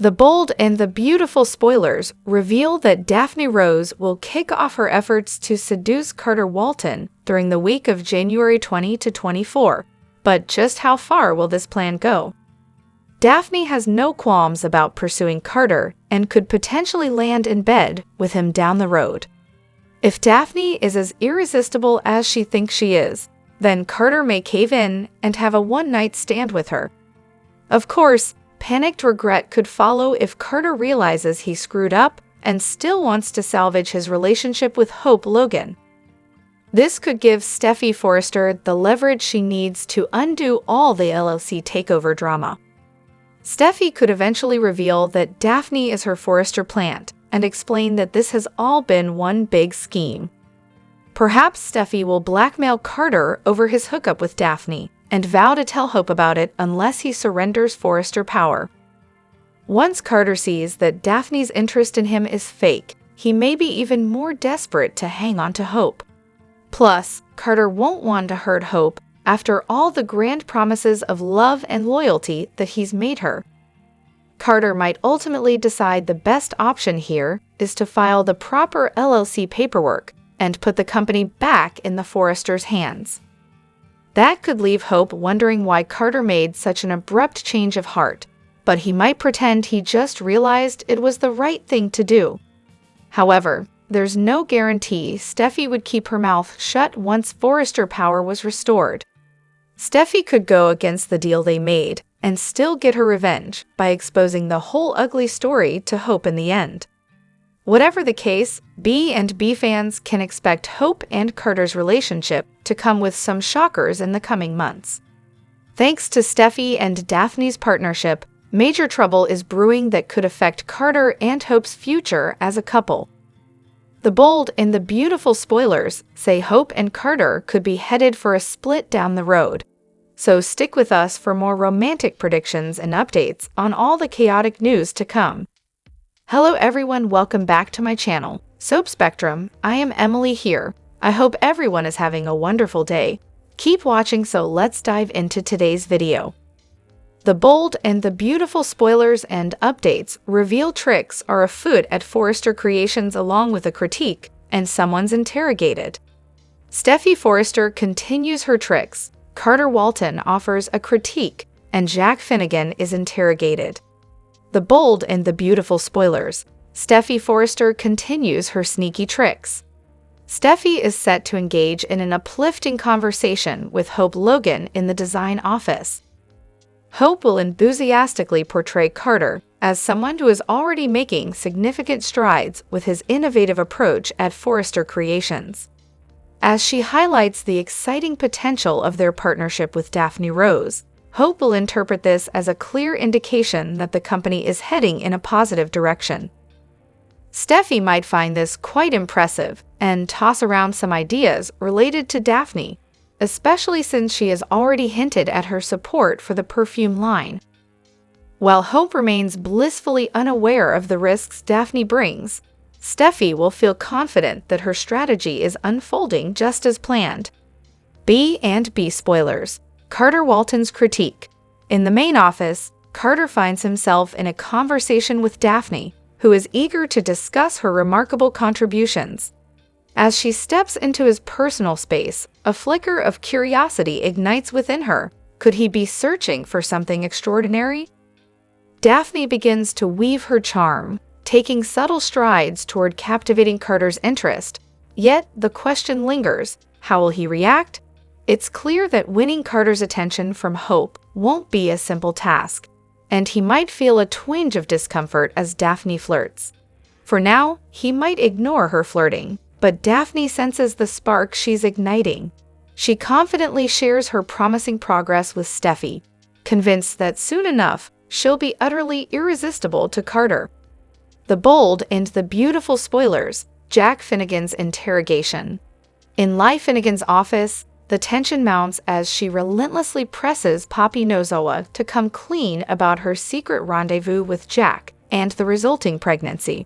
The bold and the beautiful spoilers reveal that Daphne Rose will kick off her efforts to seduce Carter Walton during the week of January 20 to 24. But just how far will this plan go? Daphne has no qualms about pursuing Carter and could potentially land in bed with him down the road. If Daphne is as irresistible as she thinks she is, then Carter may cave in and have a one-night stand with her. Of course, panicked regret could follow if Carter realizes he screwed up and still wants to salvage his relationship with Hope Logan. This could give Steffy Forrester the leverage she needs to undo all the LLC takeover drama. Steffy could eventually reveal that Daphne is her Forrester plant and explain that this has all been one big scheme. Perhaps Steffy will blackmail Carter over his hookup with Daphne and vow to tell Hope about it unless he surrenders Forrester power. Once Carter sees that Daphne's interest in him is fake, he may be even more desperate to hang on to Hope. Plus, Carter won't want to hurt Hope after all the grand promises of love and loyalty that he's made her. Carter might ultimately decide the best option here is to file the proper LLC paperwork and put the company back in the Forresters' hands. That could leave Hope wondering why Carter made such an abrupt change of heart, but he might pretend he just realized it was the right thing to do. However, there's no guarantee Steffy would keep her mouth shut once Forrester power was restored. Steffy could go against the deal they made and still get her revenge by exposing the whole ugly story to Hope in the end. Whatever the case, B&B fans can expect Hope and Carter's relationship to come with some shockers in the coming months. Thanks to Steffy and Daphne's partnership, major trouble is brewing that could affect Carter and Hope's future as a couple. The bold and the beautiful spoilers say Hope and Carter could be headed for a split down the road. So stick with us for more romantic predictions and updates on all the chaotic news to come. Hello everyone, welcome back to my channel, Soap Spectrum. I am Emily here. I hope everyone is having a wonderful day. Keep watching, so let's dive into today's video. The bold and the beautiful spoilers and updates reveal tricks are afoot at Forrester Creations along with a critique, and someone's interrogated. Steffy Forrester continues her tricks, Carter Walton offers a critique, and Jack Finnegan is interrogated. The bold and the beautiful spoilers. Steffy Forrester continues her sneaky tricks. Steffy is set to engage in an uplifting conversation with Hope Logan in the design office. Hope will enthusiastically portray Carter as someone who is already making significant strides with his innovative approach at Forrester Creations. As she highlights the exciting potential of their partnership with Daphne Rose, Hope will interpret this as a clear indication that the company is heading in a positive direction. Steffy might find this quite impressive and toss around some ideas related to Daphne, especially since she has already hinted at her support for the perfume line. While Hope remains blissfully unaware of the risks Daphne brings, Steffy will feel confident that her strategy is unfolding just as planned. B&B spoilers. Carter Walton's critique. In the main office, Carter finds himself in a conversation with Daphne, who is eager to discuss her remarkable contributions. As she steps into his personal space, a flicker of curiosity ignites within her. Could he be searching for something extraordinary? Daphne begins to weave her charm, taking subtle strides toward captivating Carter's interest. Yet the question lingers, how will he react? It's clear that winning Carter's attention from Hope won't be a simple task, and he might feel a twinge of discomfort as Daphne flirts. For now, he might ignore her flirting, but Daphne senses the spark she's igniting. She confidently shares her promising progress with Steffy, convinced that soon enough, she'll be utterly irresistible to Carter. The bold and the beautiful spoilers. Jack Finnegan's interrogation. In Ly Finnegan's office, the tension mounts as she relentlessly presses Poppy Nozowa to come clean about her secret rendezvous with Jack and the resulting pregnancy.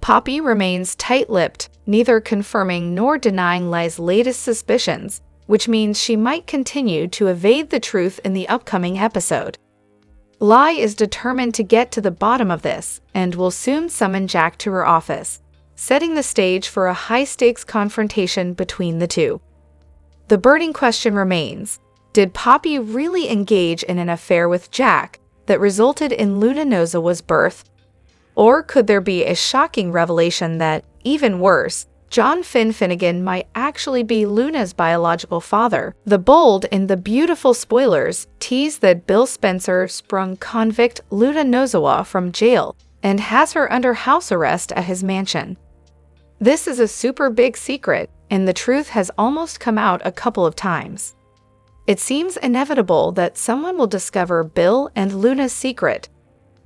Poppy remains tight-lipped, neither confirming nor denying Ly's latest suspicions, which means she might continue to evade the truth in the upcoming episode. Lie is determined to get to the bottom of this and will soon summon Jack to her office, setting the stage for a high-stakes confrontation between the two. The burning question remains, did Poppy really engage in an affair with Jack that resulted in Luna Nozawa's birth? Or could there be a shocking revelation that, even worse, John Finn Finnegan might actually be Luna's biological father? The bold and the beautiful spoilers tease that Bill Spencer sprung convict Luna Nozawa from jail and has her under house arrest at his mansion. This is a super big secret, and the truth has almost come out a couple of times. It seems inevitable that someone will discover Bill and Luna's secret.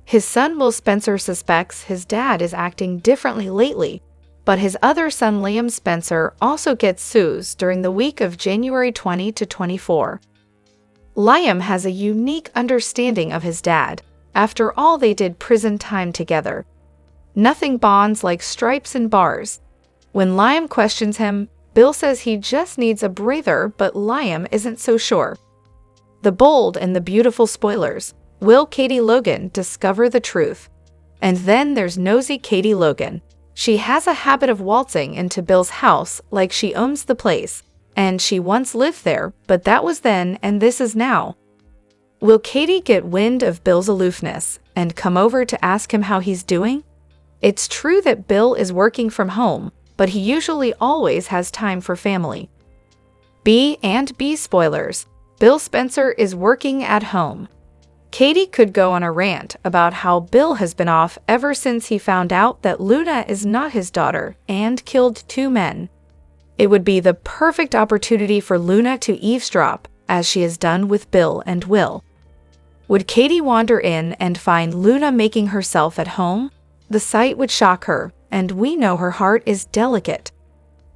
His son Will Spencer suspects his dad is acting differently lately, but his other son Liam Spencer also gets sues during the week of January 20 to 24. Liam has a unique understanding of his dad. After all, they did prison time together. Nothing bonds like stripes and bars. When Liam questions him, Bill says he just needs a breather, but Liam isn't so sure. The bold and the beautiful spoilers. Will Katie Logan discover the truth? And then there's nosy Katie Logan. She has a habit of waltzing into Bill's house like she owns the place, and she once lived there, but that was then and this is now. Will Katie get wind of Bill's aloofness and come over to ask him how he's doing? It's true that Bill is working from home, but he usually always has time for family. B&B spoilers. Bill Spencer is working at home. Katie could go on a rant about how Bill has been off ever since he found out that Luna is not his daughter and killed 2 men. It would be the perfect opportunity for Luna to eavesdrop, as she has done with Bill and Will. Would Katie wander in and find Luna making herself at home? The sight would shock her, and we know her heart is delicate.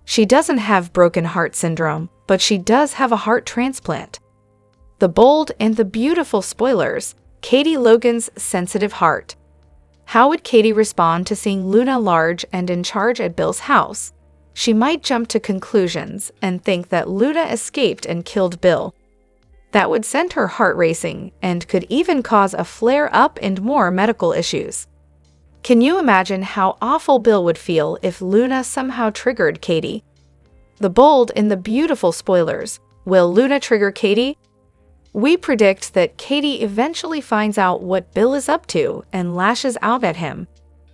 She doesn't have broken heart syndrome, but she does have a heart transplant. The bold and the beautiful spoilers. Katie Logan's sensitive heart. How would Katie respond to seeing Luna large and in charge at Bill's house? She might jump to conclusions and think that Luna escaped and killed Bill. That would send her heart racing and could even cause a flare-up and more medical issues. Can you imagine how awful Bill would feel if Luna somehow triggered Katie? The bold and the beautiful spoilers. Will Luna trigger Katie? We predict that Katie eventually finds out what Bill is up to and lashes out at him.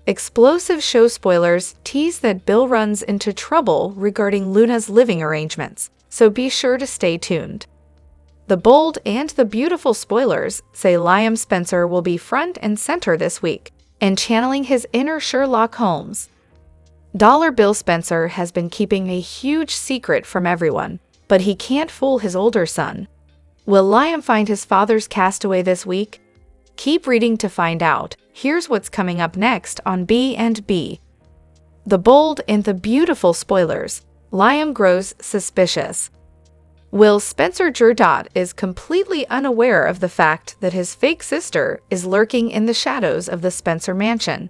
Explosive show spoilers tease that Bill runs into trouble regarding Luna's living arrangements, so be sure to stay tuned. The bold and the beautiful spoilers say Liam Spencer will be front and center this week, and channeling his inner Sherlock Holmes. Dollar Bill Spencer has been keeping a huge secret from everyone, but he can't fool his older son. Will Liam find his father's castaway this week? Keep reading to find out. Here's what's coming up next on B&B. The bold and the beautiful spoilers. Liam grows suspicious. Will Spencer Jurdot is completely unaware of the fact that his fake sister is lurking in the shadows of the Spencer mansion.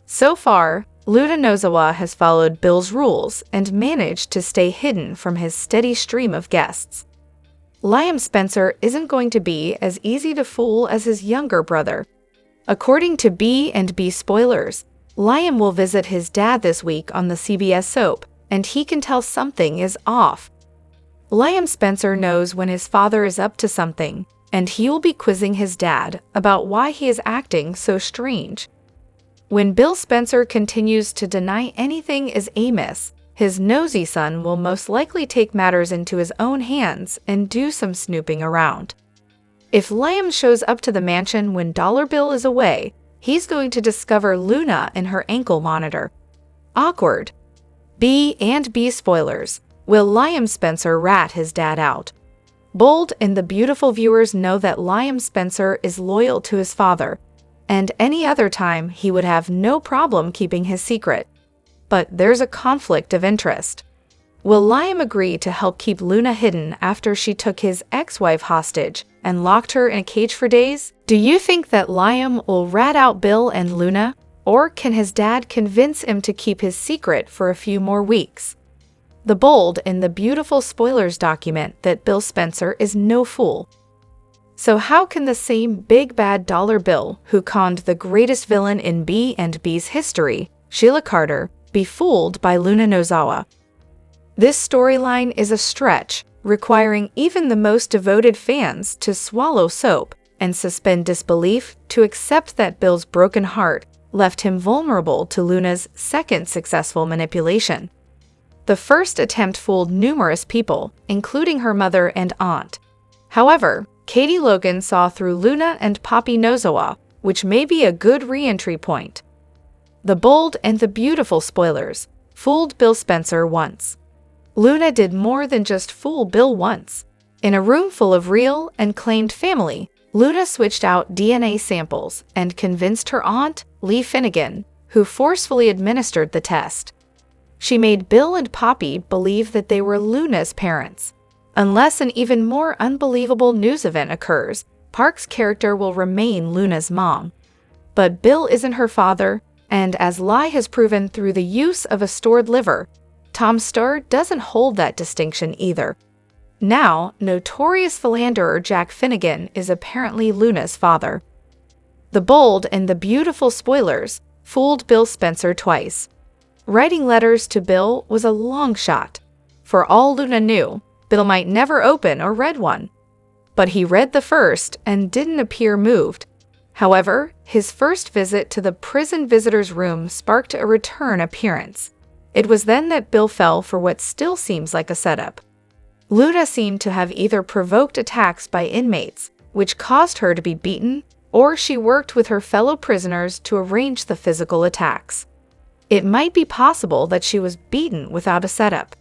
So far, Luna Nozawa has followed Bill's rules and managed to stay hidden from his steady stream of guests. Liam Spencer isn't going to be as easy to fool as his younger brother. According to B&B spoilers, Liam will visit his dad this week on the CBS soap, and he can tell something is off. Liam Spencer knows when his father is up to something, and he will be quizzing his dad about why he is acting so strange. When Bill Spencer continues to deny anything is amiss, his nosy son will most likely take matters into his own hands and do some snooping around. If Liam shows up to the mansion when Dollar Bill is away, he's going to discover Luna in her ankle monitor. Awkward. B&B spoilers. Will Liam Spencer rat his dad out? Bold and the beautiful viewers know that Liam Spencer is loyal to his father, and any other time he would have no problem keeping his secret. But there's a conflict of interest. Will Liam agree to help keep Luna hidden after she took his ex-wife hostage and locked her in a cage for days? Do you think that Liam will rat out Bill and Luna, or can his dad convince him to keep his secret for a few more weeks? The bold and the beautiful spoilers document that Bill Spencer is no fool. So how can the same big bad dollar bill who conned the greatest villain in B&B's history, Sheila Carter, be fooled by Luna Nozawa? This storyline is a stretch, requiring even the most devoted fans to swallow soap and suspend disbelief to accept that Bill's broken heart left him vulnerable to Luna's second successful manipulation. The first attempt fooled numerous people, including her mother and aunt. However, Katie Logan saw through Luna and Poppy Nozawa, which may be a good re-entry point. The bold and the beautiful spoilers fooled Bill Spencer once. Luna did more than just fool Bill once. In a room full of real and claimed family, Luna switched out DNA samples and convinced her aunt, Lee Finnegan, who forcefully administered the test. She made Bill and Poppy believe that they were Luna's parents. Unless an even more unbelievable news event occurs, Park's character will remain Luna's mom. But Bill isn't her father, and as Lie has proven through the use of a stored liver, Tom Starr doesn't hold that distinction either. Now, notorious philanderer Jack Finnegan is apparently Luna's father. The bold and the beautiful spoilers fooled Bill Spencer twice. Writing letters to Bill was a long shot. For all Luna knew, Bill might never open or read one. But he read the first and didn't appear moved. However, his first visit to the prison visitor's room sparked a return appearance. It was then that Bill fell for what still seems like a setup. Luna seemed to have either provoked attacks by inmates, which caused her to be beaten, or she worked with her fellow prisoners to arrange the physical attacks. It might be possible that she was beaten without a setup,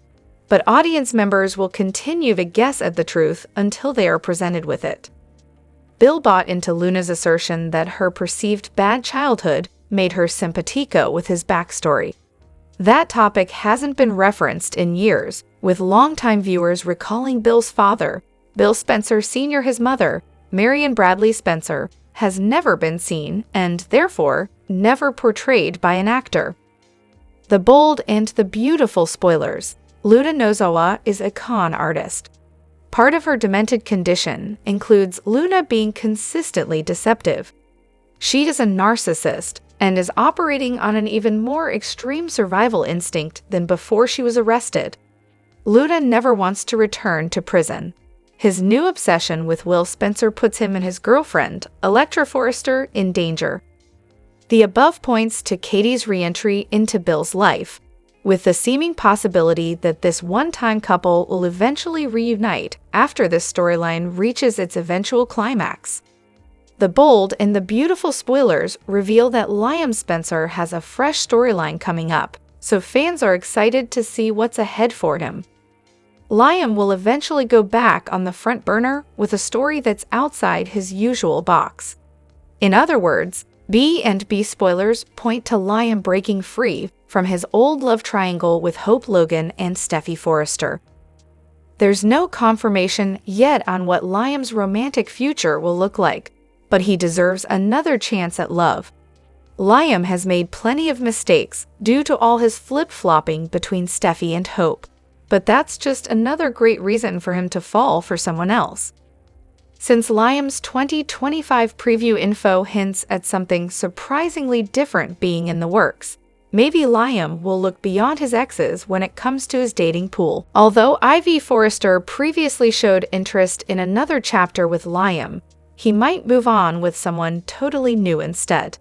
but audience members will continue to guess at the truth until they are presented with it. Bill bought into Luna's assertion that her perceived bad childhood made her simpatico with his backstory. That topic hasn't been referenced in years, with longtime viewers recalling Bill's father, Bill Spencer Sr. His mother, Marion Bradley Spencer, has never been seen and, therefore, never portrayed by an actor. The bold and the beautiful spoilers. Luna Nozawa is a con artist. Part of her demented condition includes Luna being consistently deceptive. She is a narcissist and is operating on an even more extreme survival instinct than before she was arrested. Luna never wants to return to prison. His new obsession with Will Spencer puts him and his girlfriend, Electra Forrester, in danger. The above points to Katie's re-entry into Bill's life, with the seeming possibility that this one-time couple will eventually reunite after this storyline reaches its eventual climax. The bold and the beautiful spoilers reveal that Liam Spencer has a fresh storyline coming up, so fans are excited to see what's ahead for him. Liam will eventually go back on the front burner with a story that's outside his usual box. In other words, B&B spoilers point to Liam breaking free from his old love triangle with Hope Logan and Steffy Forrester. There's no confirmation yet on what Liam's romantic future will look like, but he deserves another chance at love. Liam has made plenty of mistakes due to all his flip-flopping between Steffy and Hope, but that's just another great reason for him to fall for someone else. Since Liam's 2025 preview info hints at something surprisingly different being in the works, maybe Liam will look beyond his exes when it comes to his dating pool. Although Ivy Forrester previously showed interest in another chapter with Liam, he might move on with someone totally new instead.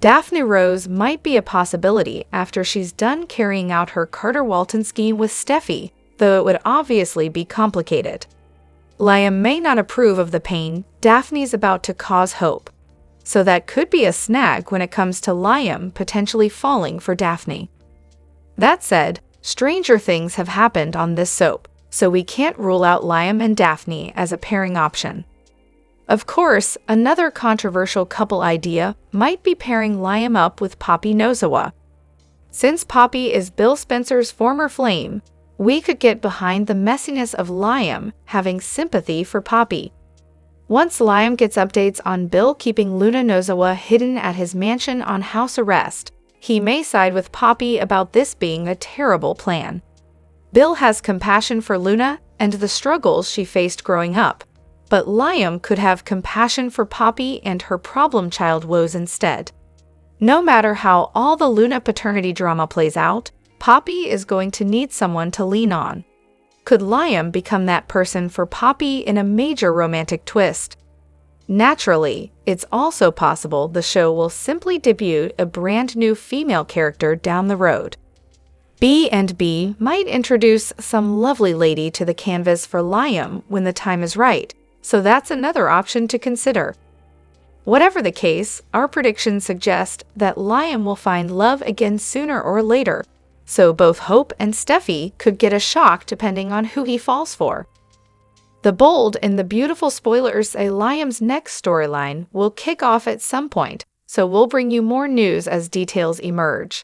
Daphne Rose might be a possibility after she's done carrying out her Carter Walton scheme with Steffy, though it would obviously be complicated. Liam may not approve of the pain Daphne's about to cause Hope, so that could be a snag when it comes to Liam potentially falling for Daphne. That said, stranger things have happened on this soap, so we can't rule out Liam and Daphne as a pairing option. Of course, another controversial couple idea might be pairing Liam up with Poppy Nozawa. Since Poppy is Bill Spencer's former flame, we could get behind the messiness of Liam having sympathy for Poppy. Once Liam gets updates on Bill keeping Luna Nozawa hidden at his mansion on house arrest, he may side with Poppy about this being a terrible plan. Bill has compassion for Luna and the struggles she faced growing up, but Liam could have compassion for Poppy and her problem child woes instead. No matter how all the Luna paternity drama plays out, Poppy is going to need someone to lean on. Could Liam become that person for Poppy in a major romantic twist? Naturally, it's also possible the show will simply debut a brand new female character down the road. B&B might introduce some lovely lady to the canvas for Liam when the time is right, so that's another option to consider. Whatever the case, our predictions suggest that Liam will find love again sooner or later, so both Hope and Steffy could get a shock depending on who he falls for. The bold and the beautiful spoilers say Liam's next storyline will kick off at some point, so we'll bring you more news as details emerge.